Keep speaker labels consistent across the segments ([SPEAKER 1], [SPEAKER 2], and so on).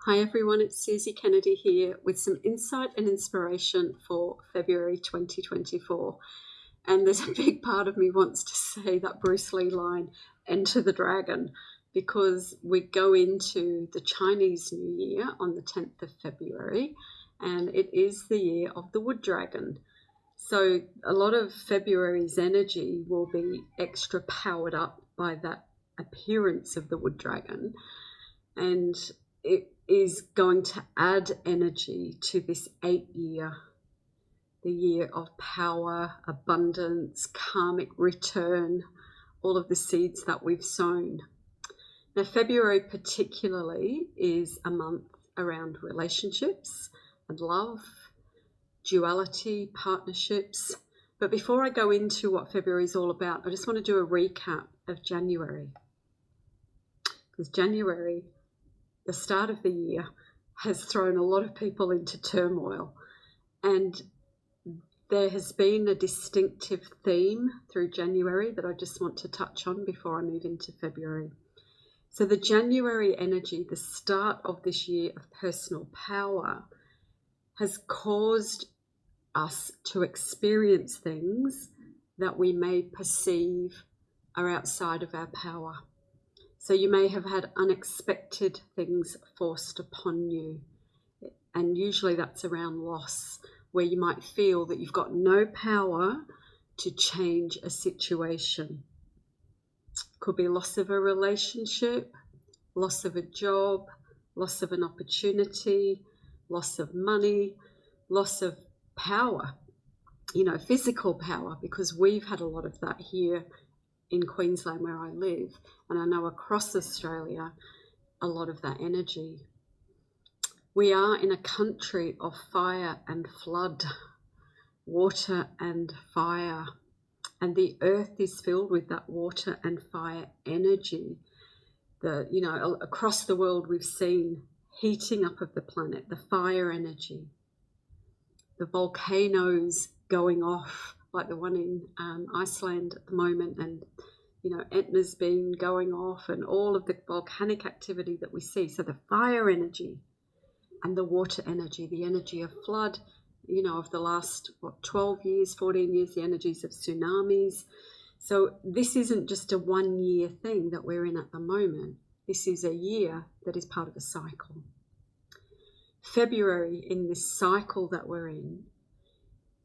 [SPEAKER 1] Hi everyone, it's Susie Kennedy here with some insight and inspiration for February 2024. And there's a big part of me wants to say that Bruce Lee line, Enter the Dragon, because we go into the Chinese New Year on the 10th of February, and it is the year of the wood dragon. So a lot of February's energy will be extra powered up by that appearance of the wood dragon, and it is going to add energy to this 8-year, the year of power, abundance, karmic return, all of the seeds that we've sown. Now, February particularly is a month around relationships and love, duality, partnerships. But before I go into what February is all about, I just want to do a recap of January. Because January, the start of the year, has thrown a lot of people into turmoil. And there has been a distinctive theme through January that I just want to touch on before I move into February. So the January energy, the start of this year of personal power, has caused us to experience things that we may perceive are outside of our power. So you may have had unexpected things forced upon you. And usually that's around loss, where you might feel that you've got no power to change a situation. Could be loss of a relationship, loss of a job, loss of an opportunity, loss of money, loss of power, physical power, because we've had a lot of that here in Queensland where I live, and I know across Australia a lot of that energy. We are in a country of fire and flood, water and fire, and the earth is filled with that water and fire energy. Across the world we've seen heating up of the planet, the fire energy, the volcanoes going off, like the one in Iceland at the moment, and Etna's been going off, and all of the volcanic activity that we see. So the fire energy and the water energy, the energy of flood, of the last 12 years, 14 years, the energies of tsunamis. So this isn't just a 1-year thing that we're in at the moment. This is a year that is part of a cycle. February, in this cycle that we're in,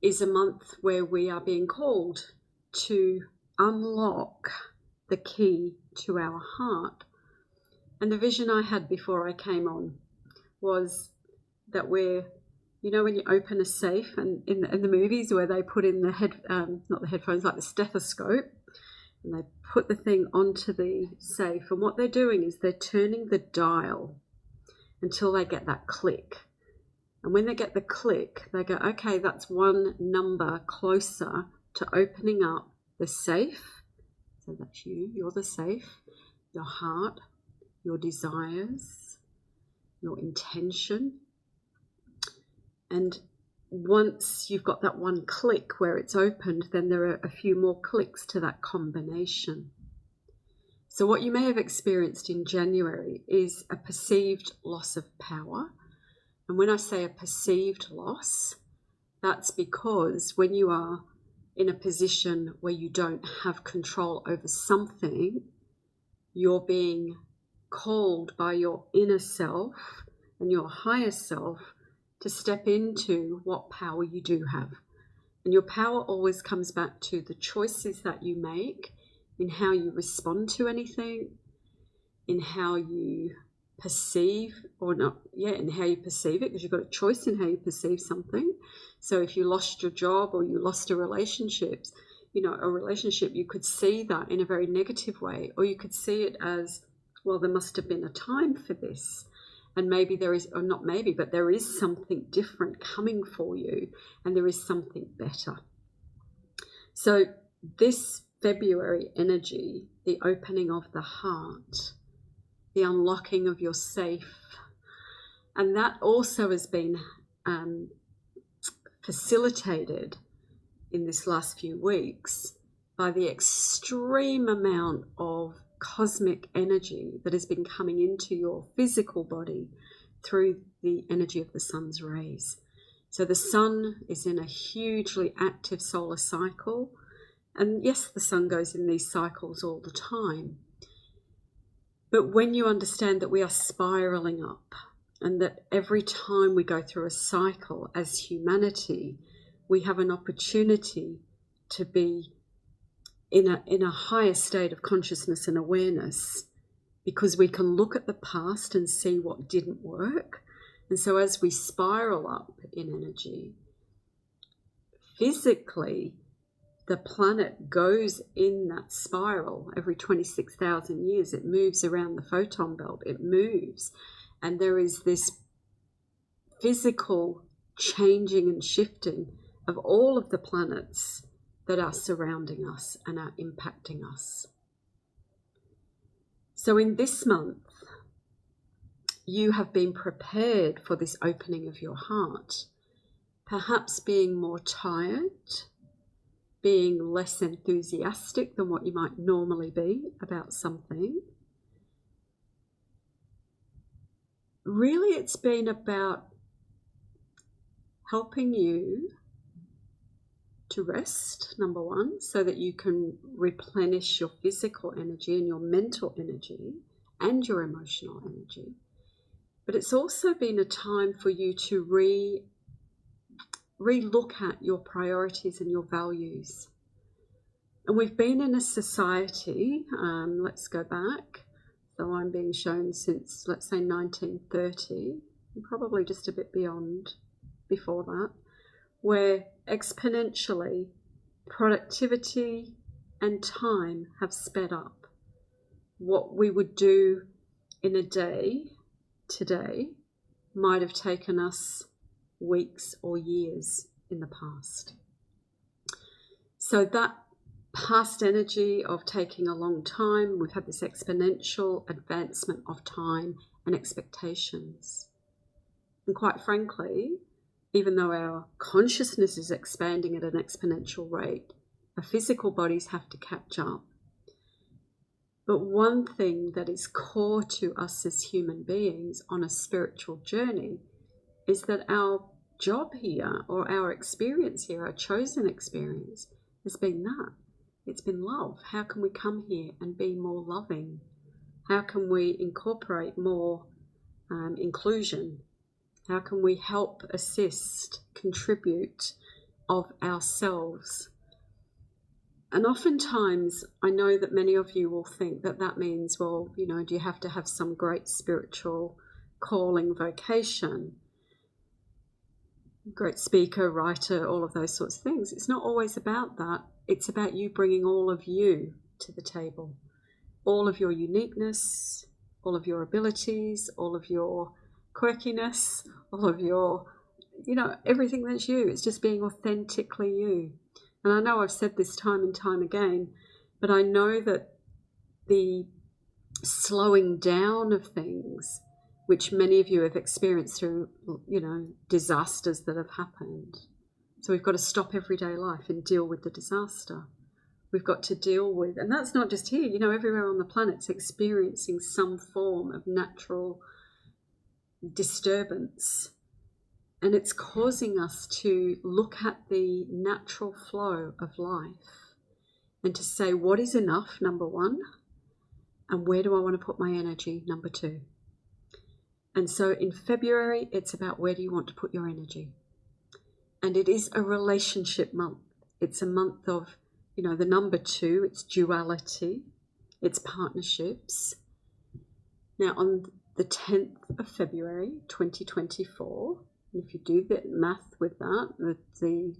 [SPEAKER 1] is a month where we are being called to unlock the key to our heart. And the vision I had before I came on was that we're, when you open a safe, and in the movies where they put in not the headphones, like the stethoscope, and they put the thing onto the safe, and what they're doing is they're turning the dial until they get that click. And when they get the click, they go, okay, that's one number closer to opening up the safe. So that's you're the safe, your heart, your desires, your intention. And once you've got that one click where it's opened, then there are a few more clicks to that combination. So what you may have experienced in January is a perceived loss of power. And when I say a perceived loss, that's because when you are in a position where you don't have control over something, you're being called by your inner self and your higher self to step into what power you do have. And your power always comes back to the choices that you make in how you respond to anything, in how you perceive in how you perceive it, because you've got a choice in how you perceive something. So if you lost your job or you lost a relationship, you could see that in a very negative way, or you could see it as, well, there must have been a time for this. And maybe there is, or not maybe, but there is something different coming for you, and there is something better. So this February energy, the opening of the heart, the unlocking of your safe, and that also has been facilitated in this last few weeks by the extreme amount of cosmic energy that has been coming into your physical body through the energy of the sun's rays. So the sun is in a hugely active solar cycle. And yes, the sun goes in these cycles all the time. But when you understand that we are spiraling up, and that every time we go through a cycle as humanity, we have an opportunity to be in a higher state of consciousness and awareness, because we can look at the past and see what didn't work. And so as we spiral up in energy, physically, the planet goes in that spiral every 26,000 years. It moves around the photon belt. It moves. And there is this physical changing and shifting of all of the planets that are surrounding us and are impacting us. So in this month, you have been prepared for this opening of your heart, perhaps being more tired, being less enthusiastic than what you might normally be about something. Really, it's been about helping you to rest, number one, so that you can replenish your physical energy and your mental energy and your emotional energy. But it's also been a time for you to re-look at your priorities and your values. And we've been in a society, let's go back, so I'm being shown since, let's say, 1930, and probably just a bit beyond before that, where exponentially productivity and time have sped up. What we would do in a day today might have taken us weeks or years in the past. So that past energy of taking a long time, we've had this exponential advancement of time and expectations. And quite frankly, even though our consciousness is expanding at an exponential rate, our physical bodies have to catch up. But one thing that is core to us as human beings on a spiritual journey is that our job here, or our experience here, our chosen experience, has been that. It's been love. How can we come here and be more loving? How can we incorporate more inclusion? How can we help, assist, contribute of ourselves? And oftentimes, I know that many of you will think that that means, well, you know, do you have to have some great spiritual calling, vocation, great speaker, writer, all of those sorts of things? It's not always about that. It's about you bringing all of you to the table, all of your uniqueness, all of your abilities, all of your quirkiness, all of your, you know, everything that's you. It's just being authentically you. And I know I've said this time and time again, but I know that the slowing down of things, which many of you have experienced through, you know, disasters that have happened. So we've got to stop everyday life and deal with the disaster. We've got to deal with, and that's not just here, you know, everywhere on the planet's experiencing some form of natural disturbance. And it's causing us to look at the natural flow of life and to say, what is enough, number one, and where do I want to put my energy, number two. And so in February, it's about where do you want to put your energy. And it is a relationship month. It's a month of, you know, the number two, it's duality, it's partnerships. Now on the 10th of February, 2024, if you do the math with that, the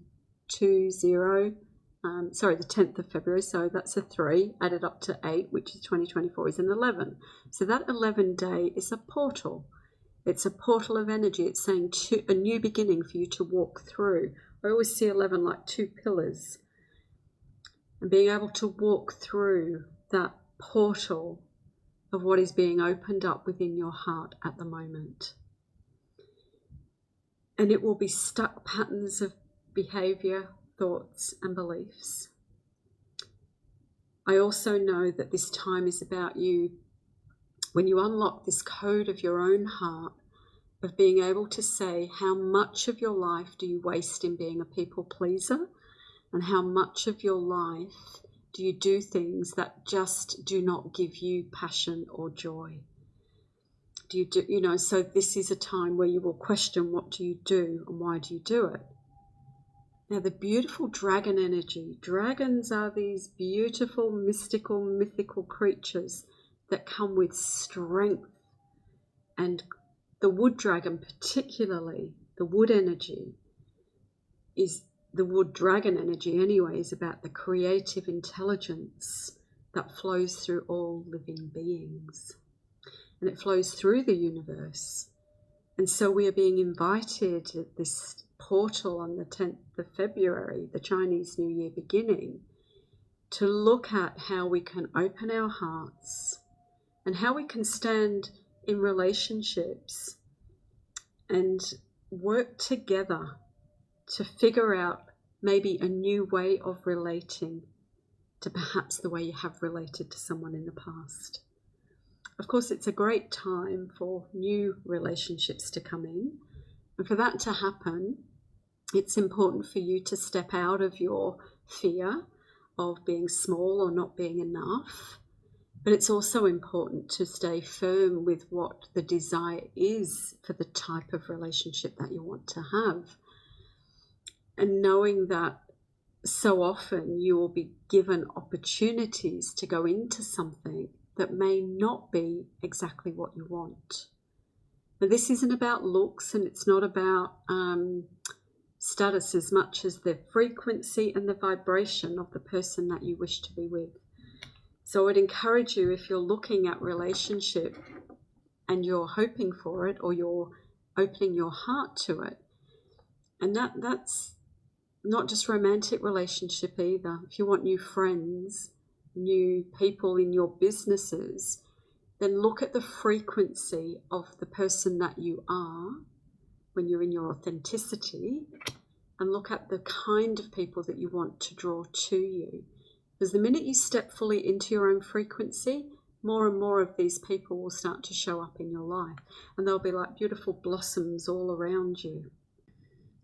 [SPEAKER 1] 10th of February, so that's a 3, added up to 8, which is 2024, is an 11. So that 11 day is a portal. It's a portal of energy. It's saying a new beginning for you to walk through. I always see 11 like 2 pillars. And being able to walk through that portal of what is being opened up within your heart at the moment. And it will be stuck patterns of behavior, thoughts, and beliefs. I also know that this time is about you, when you unlock this code of your own heart of being able to say how much of your life do you waste in being a people pleaser, and how much of your life do you do things that just do not give you passion or joy. So this is a time where you will question, what do you do and why do you do it? Now, the beautiful dragon energy. Dragons are these beautiful, mystical, mythical creatures that come with strength. And the wood dragon, particularly the wood energy, is the wood dragon energy anyway, is about the creative intelligence that flows through all living beings. And it flows through the universe. And so we are being invited at this portal on the 10th of February, the Chinese New Year beginning, to look at how we can open our hearts and how we can stand in relationships and work together to figure out maybe a new way of relating to perhaps the way you have related to someone in the past. Of course, it's a great time for new relationships to come in. And for that to happen, it's important for you to step out of your fear of being small or not being enough. But it's also important to stay firm with what the desire is for the type of relationship that you want to have. And knowing that so often you will be given opportunities to go into something that may not be exactly what you want. Now, this isn't about looks, and it's not about status as much as the frequency and the vibration of the person that you wish to be with. So I would encourage you, if you're looking at relationship and you're hoping for it, or you're opening your heart to it, and that's not just romantic relationship either. If you want new friends, new people in your businesses, then look at the frequency of the person that you are when you're in your authenticity, and look at the kind of people that you want to draw to you. Because the minute you step fully into your own frequency, more and more of these people will start to show up in your life, and they'll be like beautiful blossoms all around you.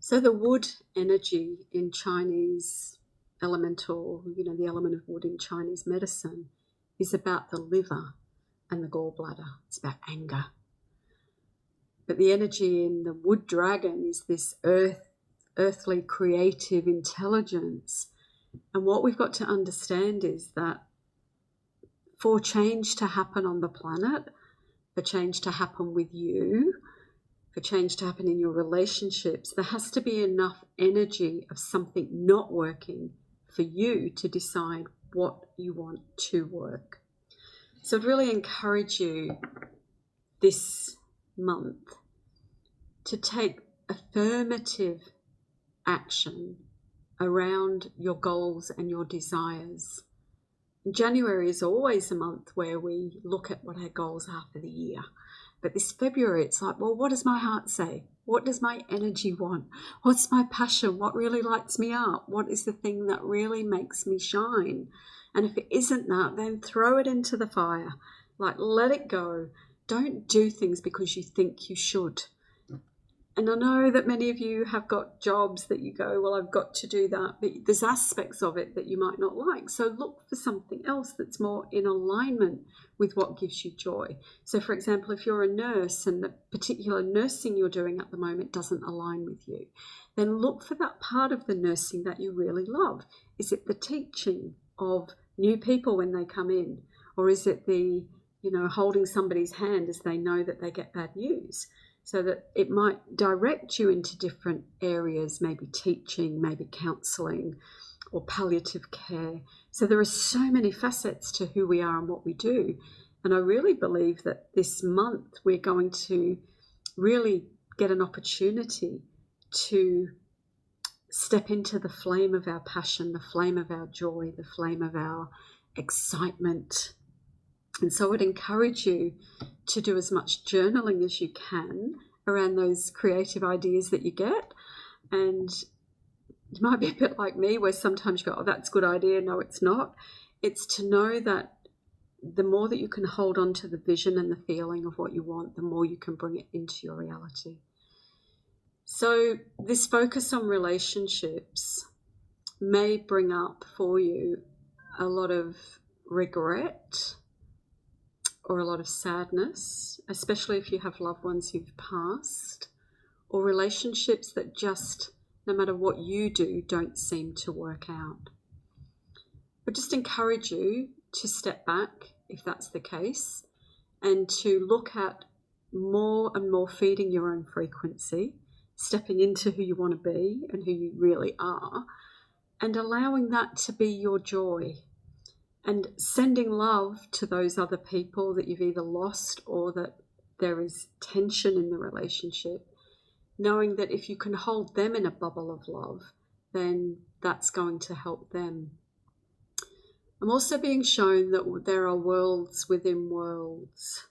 [SPEAKER 1] So the wood energy in Chinese elemental, the element of wood in Chinese medicine, is about the liver and the gallbladder. It's about anger. But the energy in the wood dragon is this earthly creative intelligence. And what we've got to understand is that for change to happen on the planet, for change to happen with you, for change to happen in your relationships, there has to be enough energy of something not working for you to decide what you want to work. So I'd really encourage you this month to take affirmative action around your goals and your desires. January is always a month where we look at what our goals are for the year. But this February, it's like, well, what does my heart say? What does my energy want? What's my passion? What really lights me up? What is the thing that really makes me shine? And if it isn't that, then throw it into the fire. Like, let it go. Don't do things because you think you should. And I know that many of you have got jobs that you go, well, I've got to do that. But there's aspects of it that you might not like. So look for something else that's more in alignment with what gives you joy. So, for example, if you're a nurse and the particular nursing you're doing at the moment doesn't align with you, then look for that part of the nursing that you really love. Is it the teaching of new people when they come in? Or is it the, holding somebody's hand as they know that they get bad news? So that it might direct you into different areas, maybe teaching, maybe counselling, or palliative care. So there are so many facets to who we are and what we do. And I really believe that this month we're going to really get an opportunity to step into the flame of our passion, the flame of our joy, the flame of our excitement. And so I would encourage you to do as much journaling as you can around those creative ideas that you get. And you might be a bit like me, where sometimes you go, oh, that's a good idea. No, it's not. It's to know that the more that you can hold on to the vision and the feeling of what you want, the more you can bring it into your reality. So this focus on relationships may bring up for you a lot of regret or a lot of sadness, especially if you have loved ones who've passed, or relationships that just, no matter what you do, don't seem to work out. But just encourage you to step back if that's the case, and to look at more and more feeding your own frequency, stepping into who you want to be and who you really are, and allowing that to be your joy, and sending love to those other people that you've either lost or that there is tension in the relationship, knowing that if you can hold them in a bubble of love, then that's going to help them. I'm also being shown that there are worlds within worlds,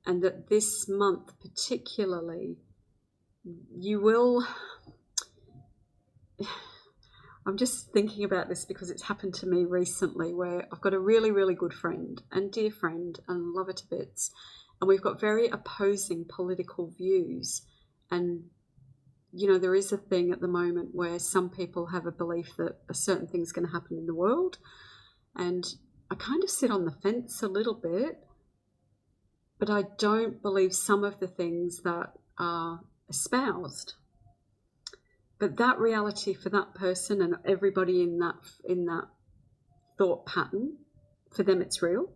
[SPEAKER 1] and that this month particularly, you will... I'm just thinking about this because it's happened to me recently, where I've got a really, really good friend and dear friend and love her to bits, and we've got very opposing political views. And, you know, there is a thing at the moment where some people have a belief that a certain thing's going to happen in the world, and I kind of sit on the fence a little bit, but I don't believe some of the things that are espoused. But that reality for that person and everybody in that thought pattern, for them it's real.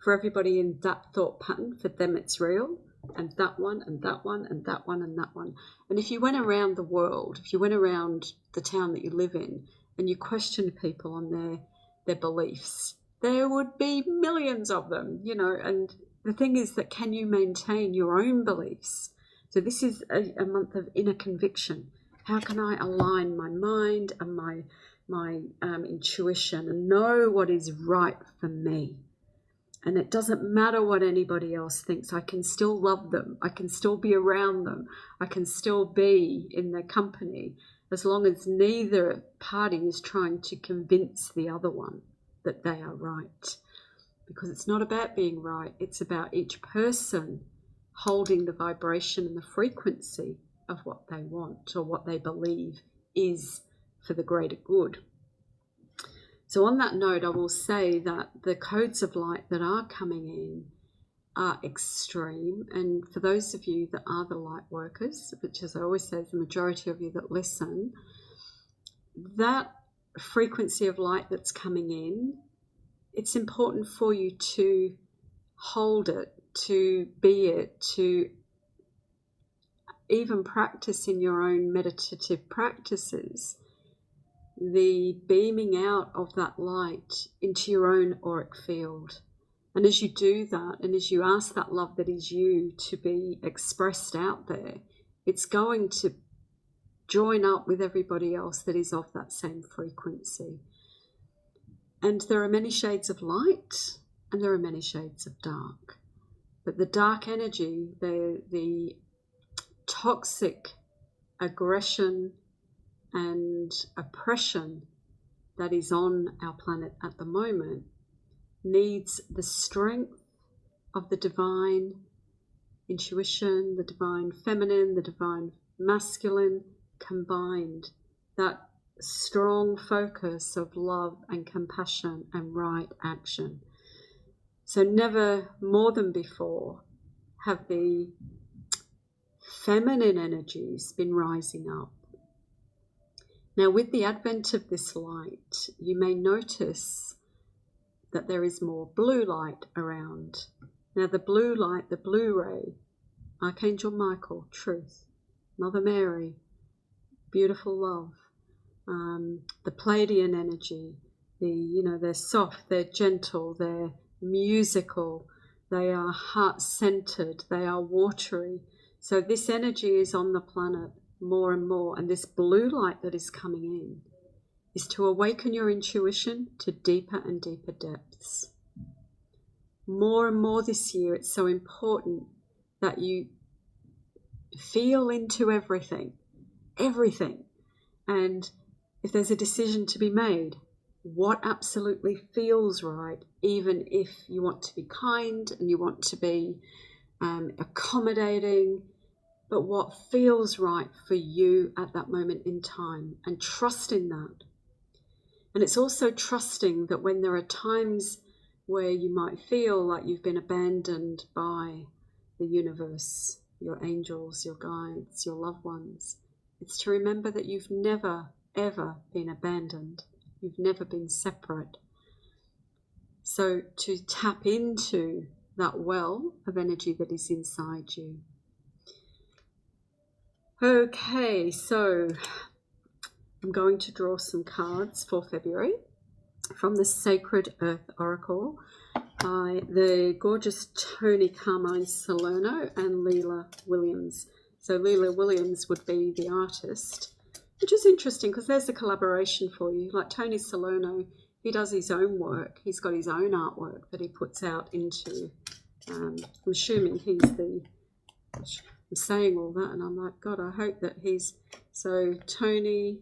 [SPEAKER 1] For everybody in that thought pattern, for them it's real. And that one, and that one, and that one, and that one. And if you went around the world, if you went around the town that you live in, and you questioned people on their beliefs, there would be millions of them, you know. And the thing is that, can you maintain your own beliefs? So this is a month of inner conviction. How can I align my mind and my intuition and know what is right for me? And it doesn't matter what anybody else thinks. I can still love them. I can still be around them. I can still be in their company, as long as neither party is trying to convince the other one that they are right. Because it's not about being right. It's about each person holding the vibration and the frequency of what they want or what they believe is for the greater good. So on that note, I will say that the codes of light that are coming in are extreme. And for those of you that are the light workers, which, as I always say, is the majority of you that listen, that frequency of light that's coming in, it's important for you to hold it, to be it, to even practice in your own meditative practices the beaming out of that light into your own auric field. And as you do that, and as you ask that love that is you to be expressed out there, it's going to join up with everybody else that is of that same frequency. And there are many shades of light and there are many shades of dark. But the dark energy, the toxic aggression and oppression that is on our planet at the moment, needs the strength of the divine intuition, the divine feminine, the divine masculine combined. That strong focus of love and compassion and right action. So never more than before have the feminine energies been rising up. Now, with the advent of this light, you may notice that there is more blue light around. Now, the blue light, the blue ray, Archangel Michael, truth, Mother Mary, beautiful love, the Pleiadian energy, they're soft, they're gentle, they're musical, they are heart-centered, they are watery. So this energy is on the planet more and more, and this blue light that is coming in is to awaken your intuition to deeper and deeper depths. More and more this year, it's so important that you feel into everything. And if there's a decision to be made, what absolutely feels right, even if you want to be kind and you want to be accommodating, but what feels right for you at that moment in time, and trusting that. And it's also trusting that when there are times where you might feel like you've been abandoned by the universe, your angels, your guides, your loved ones, it's to remember that you've never, ever been abandoned. You've never been separate. So to tap into that well of energy that is inside you. Okay, so I'm going to draw some cards for February from the Sacred Earth Oracle by the gorgeous Tony Carmine Salerno and Leela Williams. So Leela Williams would be the artist, which is interesting because there's a collaboration for you. Like Tony Salerno, he does his own work. He's got his own artwork that he puts out into, I'm assuming he's the, I'm saying all that and I'm like, God, I hope that he's, so Tony,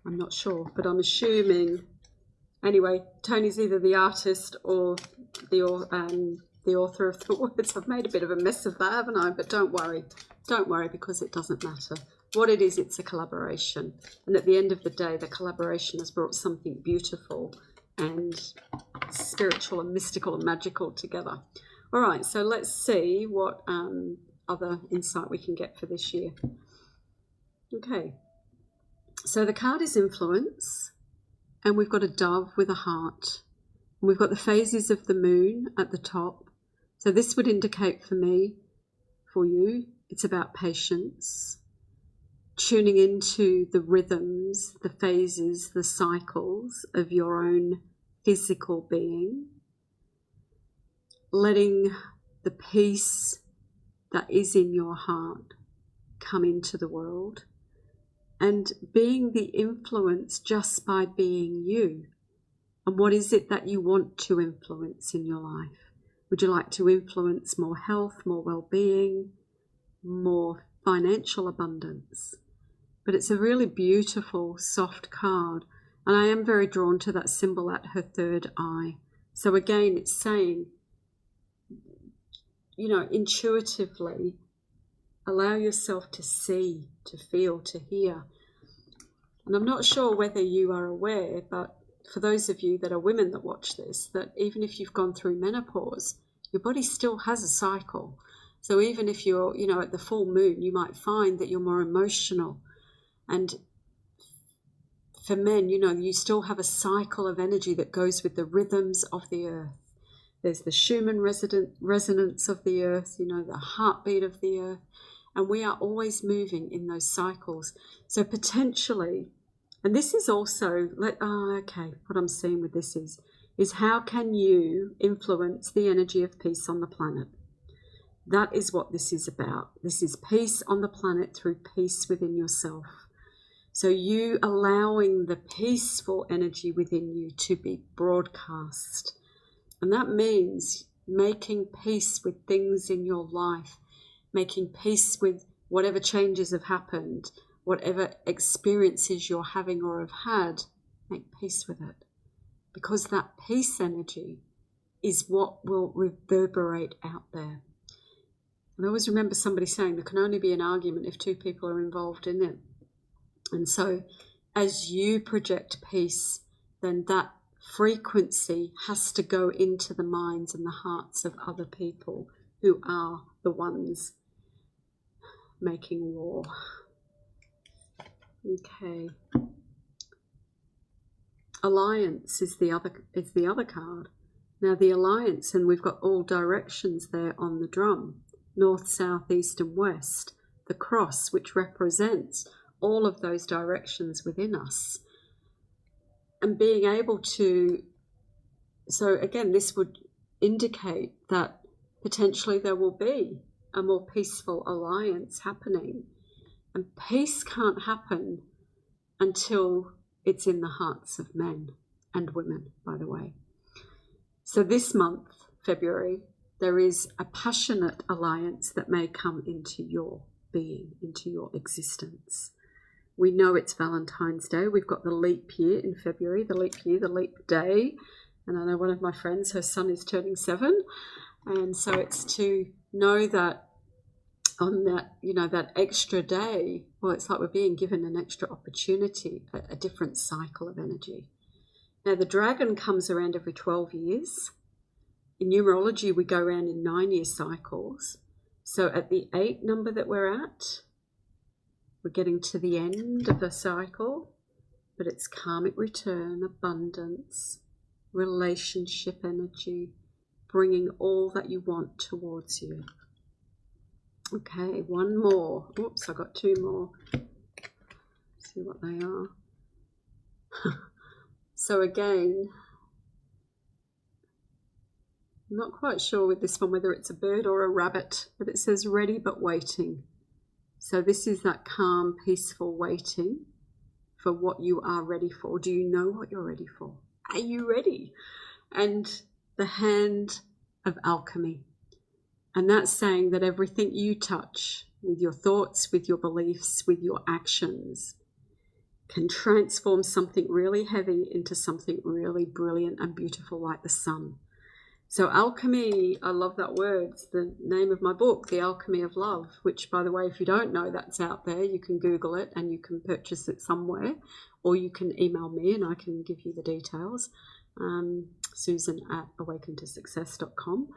[SPEAKER 1] I'm not sure, but I'm assuming, anyway, Tony's either the artist or the author of the words. I've made a bit of a mess of that, haven't I? But don't worry, because it doesn't matter. What it is, it's a collaboration. And at the end of the day, the collaboration has brought something beautiful and spiritual and mystical and magical together. All right, so let's see what other insight we can get for this year. Okay, so the card is influence, and we've got a dove with a heart. And we've got the phases of the moon at the top. So this would indicate for me, for you, it's about patience, tuning into the rhythms, the phases, the cycles of your own physical being, letting the peace that is in your heart come into the world, and being the influence just by being you. And what is it that you want to influence in your life? Would you like to influence more health, more well-being, more financial abundance? But it's a really beautiful, soft card. And I am very drawn to that symbol at her third eye. So again, it's saying, you know, intuitively, allow yourself to see, to feel, to hear. And I'm not sure whether you are aware, but for those of you that are women that watch this, that even if you've gone through menopause, your body still has a cycle. So even if you're, you know, at the full moon, you might find that you're more emotional. And for men, you know, you still have a cycle of energy that goes with the rhythms of the earth. There's the Schumann resonance of the earth, you know, the heartbeat of the earth. And we are always moving in those cycles. So potentially, and this is also, what I'm seeing with this is how can you influence the energy of peace on the planet? That is what this is about. This is peace on the planet through peace within yourself. So you allowing the peaceful energy within you to be broadcast. And that means making peace with things in your life, making peace with whatever changes have happened, whatever experiences you're having or have had, make peace with it. Because that peace energy is what will reverberate out there. And I always remember somebody saying there can only be an argument if two people are involved in it. And so as you project peace, then that frequency has to go into the minds and the hearts of other people who are the ones making war. Okay. Alliance is the other card. Now the alliance, and we've got all directions there on the drum. North, south, east and west. The cross, which represents all of those directions within us. And being able to, so again, this would indicate that potentially there will be a more peaceful alliance happening. And peace can't happen until it's in the hearts of men and women, by the way. So this month, February, there is a passionate alliance that may come into your being, into your existence. We know it's Valentine's Day. We've got the leap year in February, the leap year, the leap day. And I know one of my friends, her son is turning 7. And so it's to know that on that, that extra day, well, it's like we're being given an extra opportunity, a different cycle of energy. Now, the dragon comes around every 12 years. In numerology, we go around in 9-year cycles. So at the 8 number that we're at, we're getting to the end of the cycle, but it's karmic return, abundance, relationship energy, bringing all that you want towards you. Okay, one more. Oops, I got 2 more. Let's see what they are. So again, I'm not quite sure with this one whether it's a bird or a rabbit, but it says ready but waiting. So this is that calm, peaceful waiting for what you are ready for. Do you know what you're ready for? Are you ready? And the hand of alchemy. And that's saying that everything you touch with your thoughts, with your beliefs, with your actions can transform something really heavy into something really brilliant and beautiful like the sun. So alchemy, I love that word. It's the name of my book, The Alchemy of Love, which, by the way, if you don't know, that's out there. You can Google it and you can purchase it somewhere, or you can email me and I can give you the details, susan@awakentosuccess.com.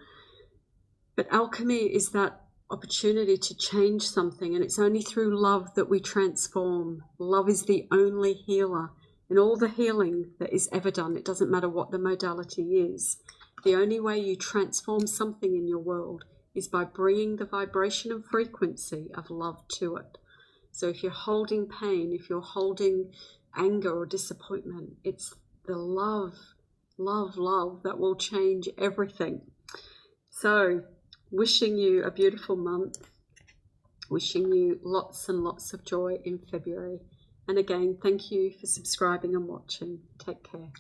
[SPEAKER 1] But alchemy is that opportunity to change something, and it's only through love that we transform. Love is the only healer in all the healing that is ever done. It doesn't matter what the modality is. The only way you transform something in your world is by bringing the vibration and frequency of love to it. So if you're holding pain, if you're holding anger or disappointment, it's the love that will change everything. So wishing you a beautiful month, wishing you lots and lots of joy in February. And again, thank you for subscribing and watching. Take care.